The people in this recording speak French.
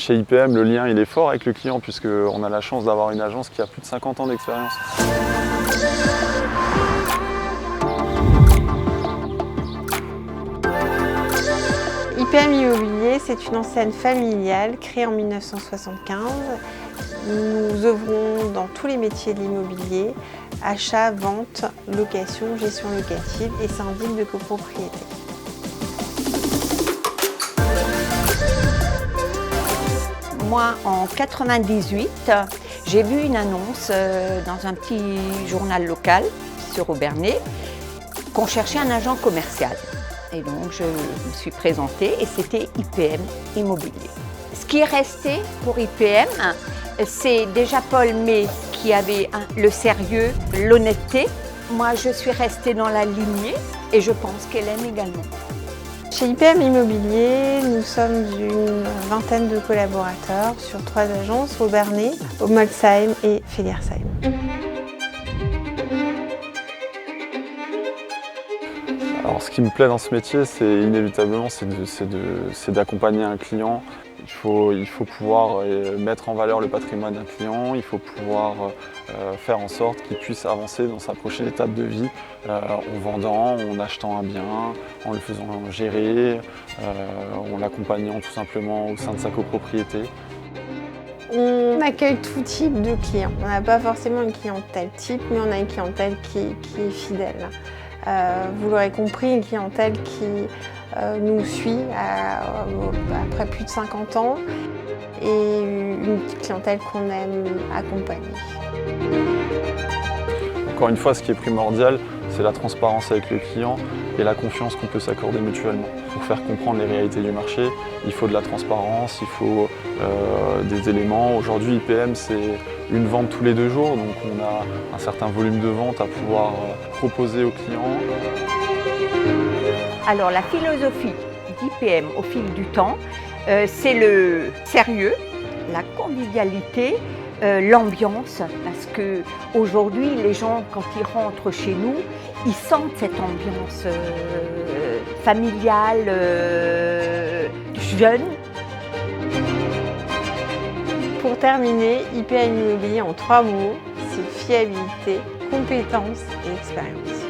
Chez IPM, le lien il est fort avec le client puisqu'on a la chance d'avoir une agence qui a plus de 50 ans d'expérience. IPM Immobilier, c'est une enseigne familiale créée en 1975. Nous œuvrons dans tous les métiers de l'immobilier, achat, vente, location, gestion locative et syndic de copropriété. Moi, en 98, j'ai vu une annonce dans un petit journal local sur Obernai qu'on cherchait un agent commercial. Et donc, je me suis présentée et c'était IPM Immobilier. Ce qui est resté pour IPM, c'est déjà Paul May qui avait le sérieux, l'honnêteté. Moi, je suis restée dans la lignée et je pense qu'elle aime également. Chez IPM Immobilier, nous sommes une vingtaine de collaborateurs sur 3 agences, Obernai, Molsheim et Feliersheim. Alors, ce qui me plaît dans ce métier, c'est inévitablement d'accompagner un client. Il faut pouvoir mettre en valeur le patrimoine d'un client, il faut pouvoir faire en sorte qu'il puisse avancer dans sa prochaine étape de vie en vendant, en achetant un bien, en le faisant gérer, en l'accompagnant tout simplement au sein de sa copropriété. On accueille tout type de clients. On n'a pas forcément une clientèle type, mais on a une clientèle qui est fidèle. Vous l'aurez compris, une clientèle qui nous suit après plus de 50 ans et une clientèle qu'on aime accompagner. Encore une fois, ce qui est primordial, c'est la transparence avec le client et la confiance qu'on peut s'accorder mutuellement. Pour faire comprendre les réalités du marché, il faut de la transparence, il faut des éléments. Aujourd'hui, IPM, c'est une vente tous les 2 jours, donc on a un certain volume de vente à pouvoir proposer aux clients. Alors, la philosophie d'IPM au fil du temps, c'est le sérieux, la convivialité, l'ambiance, parce qu'aujourd'hui, les gens, quand ils rentrent chez nous, ils sentent cette ambiance familiale, jeune. Pour terminer, IPM Immobilier en 3 mots, c'est fiabilité, compétence et expérience.